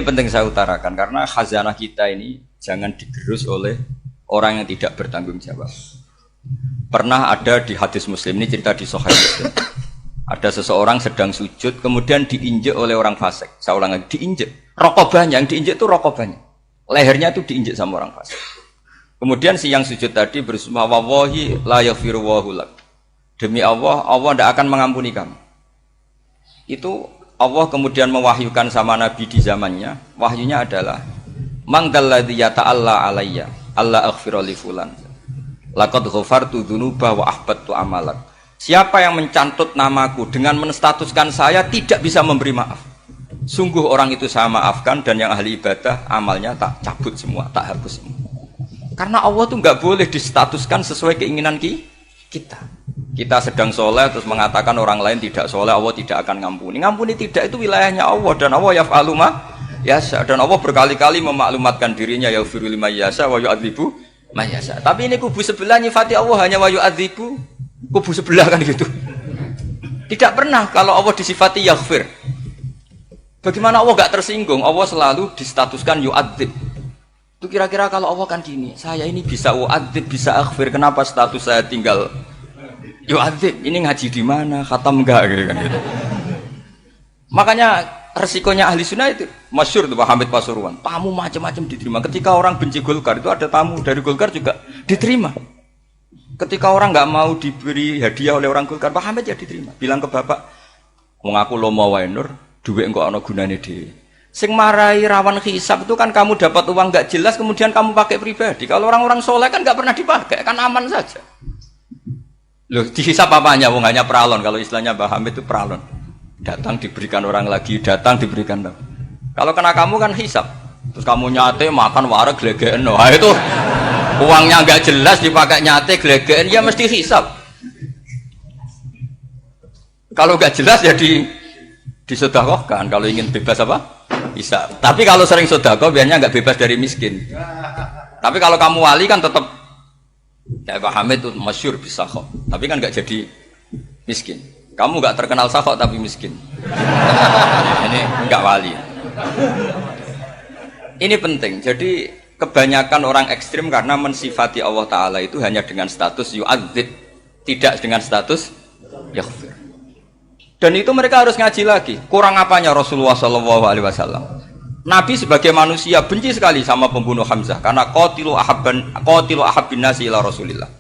penting saya utarakan karena khazanah kita ini jangan digerus oleh orang yang tidak bertanggung jawab. Pernah ada di hadis Muslim, ini cerita di Sahih Muslim. Ada seseorang sedang sujud kemudian diinjek oleh orang fasik. Saya ulang lagi, diinjek. Rokobahnya, yang diinjek itu rokobahnya. Lehernya itu diinjek sama orang fasik. Kemudian si yang sujud tadi bersumpah wallahi la yaghfiru wallahu lak. Demi Allah, Allah tidak akan mengampuni kamu. Itu Allah kemudian mewahyukan sama Nabi di zamannya. Wahyunya adalah mangdalladzi yata'alla alayya alla aghfira li fulan. Laqad ghafartu dzunuba wa ahbattu amalak. Siapa yang mencantut namaku dengan menstatuskan saya tidak bisa memberi maaf. Sungguh orang itu saya maafkan dan yang ahli ibadah amalnya tak cabut semua, tak hapus semua. Karena Allah tuh nggak boleh distatuskan sesuai keinginan kita. Kita sedang soleh terus mengatakan orang lain tidak soleh, Allah tidak akan ngampuni. Ngampuni tidak, itu wilayahnya Allah dan Allah yaf'alu ma yasha. Dan Allah berkali-kali memaklumatkan dirinya yaghfiru liman yasha wa yu'adzibu man yasha. Tapi ini kubu sebelah nyifati Allah hanya wa yu'adzibu, kubu sebelah kan gitu. Tidak pernah kalau Allah disifati yaghfir. Bagaimana Allah gak tersinggung? Allah selalu distatuskan yu'adzib. Itu kira-kira kalau Allah kan gini, saya ini bisa u'adzib, bisa aghfir, kenapa status saya tinggal yu'adzib? Ini ngaji di mana? Khatam enggak gitu kan gitu. Makanya resikonya ahli sunnah itu masyhur tuh Pak Hamid Pasuruan. Tamu macam-macam diterima. Ketika orang benci Golkar itu ada tamu dari Golkar juga diterima. Ketika orang nggak mau diberi hadiah oleh orang Golkar, Pak Hamid ya diterima. Bilang ke bapak, wong aku lomo wae nur, duit engko ana gunane dhewe. Sing marai rawan hisab itu kan kamu dapat uang nggak jelas kemudian kamu pakai pribadi. Kalau orang-orang soleh kan nggak pernah dipakai, kan aman saja. Loh, dihisab apanya? Wong hanya pralon. Kalau istilahnya Mbah Hamid itu pralon. Datang diberikan orang lagi, datang diberikan. Kalau kena kamu kan hisab. Terus kamu nyate makan wareg glegeken. Wah itu uangnya nggak jelas dipakai nyate glegeken, ya mesti hisab. Kalau nggak jelas ya disedekahkan. Kalau ingin bebas apa? Hisab. Tapi kalau sering sedekah biasanya nggak bebas dari miskin. Tapi kalau kamu wali kan tetap ya Pak Hamid itu masyhur bisa kok. Tapi kan nggak jadi miskin. Kamu nggak terkenal sakok tapi miskin. Ini nggak wali. Ini penting. Jadi kebanyakan orang ekstrim karena mensifati Allah Ta'ala itu hanya dengan status yu'adzib, tidak dengan status yaghfir. Dan itu mereka harus ngaji lagi. Kurang apanya Rasulullah SAW? Nabi sebagai manusia benci sekali sama pembunuh Hamzah karena qatilu ahabbin nasi ila Rasulillah.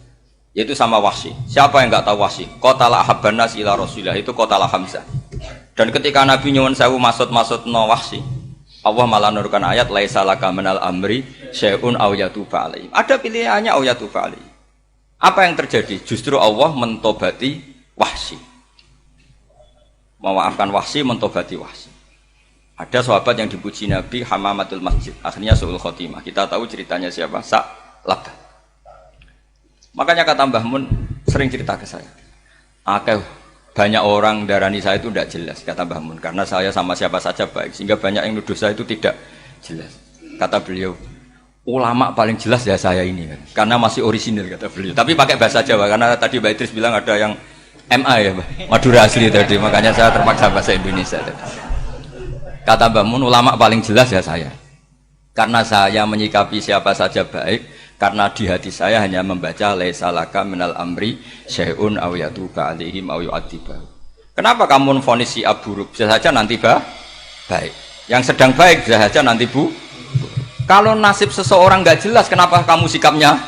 Yaitu sama Wahsy. Siapa yang enggak tahu Wahsy? Qatala ahabban nasi ila Rasulillah, itu qatala Hamzah. Dan ketika Nabi nyuwun sewu maksud-maksudna Wahsy, Allah malah nurkan ayat laisa laka minal amri syai'un aw yatuba alaihim. Ada pilihannya aw yatuba alaihim. Apa yang terjadi? Justru Allah mentobati Wahsy. Memaafkan Wahsy, mentobati Wahsy. Ada sahabat yang dipuji Nabi Hamamatul Masjid, akhirnya su'ul khotimah. Kita tahu ceritanya siapa? Sa'labah. Makanya kata Mbah Mun sering cerita ke saya. Banyak orang darani saya itu tidak jelas, kata Mbah Mun, karena saya sama siapa saja baik, sehingga banyak yang nuduh saya itu tidak jelas. Kata beliau, ulama paling jelas ya saya ini, karena masih orisinil, kata beliau. Tapi pakai bahasa Jawa, karena tadi Mbak Idris bilang ada yang MA ya, Madura asli tadi, makanya saya terpaksa bahasa Indonesia tadi. Kata Mbah Mun, ulama paling jelas ya saya, karena saya menyikapi siapa saja baik. Karena di hati saya hanya membaca laisa laka minal amri syai'un aw yatuba alaihim aw yu'adziba. Kenapa kamu vonis si buruk? Bisa saja nanti baik. Yang sedang baik bisa saja nanti bu. Kalau nasib seseorang nggak jelas, kenapa kamu sikapnya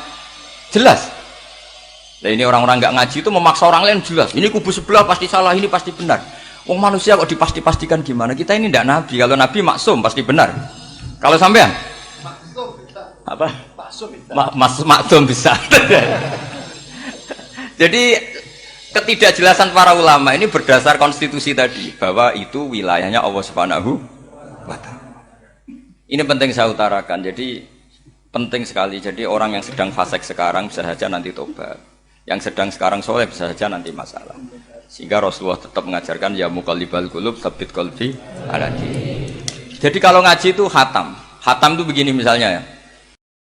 jelas? Nah, ini orang-orang nggak ngaji itu memaksa orang lain jelas. Ini kubu sebelah pasti salah, ini pasti benar. Wong manusia kok dipasti-pastikan gimana? Kita ini tidak nabi. Kalau nabi maksum pasti benar. Kalau sampean apa? Maksum bisa. Jadi ketidakjelasan para ulama ini berdasar konstitusi tadi bahwa itu wilayahnya Allah Subhanahu wa Ta'ala. Ini penting saya utarakan. Jadi penting sekali. Jadi orang yang sedang fasik sekarang bisa saja nanti tobat. Yang sedang sekarang soleh bisa saja nanti masalah. Sehingga Rasulullah tetap mengajarkan ya muqallibal qulub tsabbit qalbi ala dinik. Jadi kalau ngaji itu khatam. Khatam itu begini misalnya ya.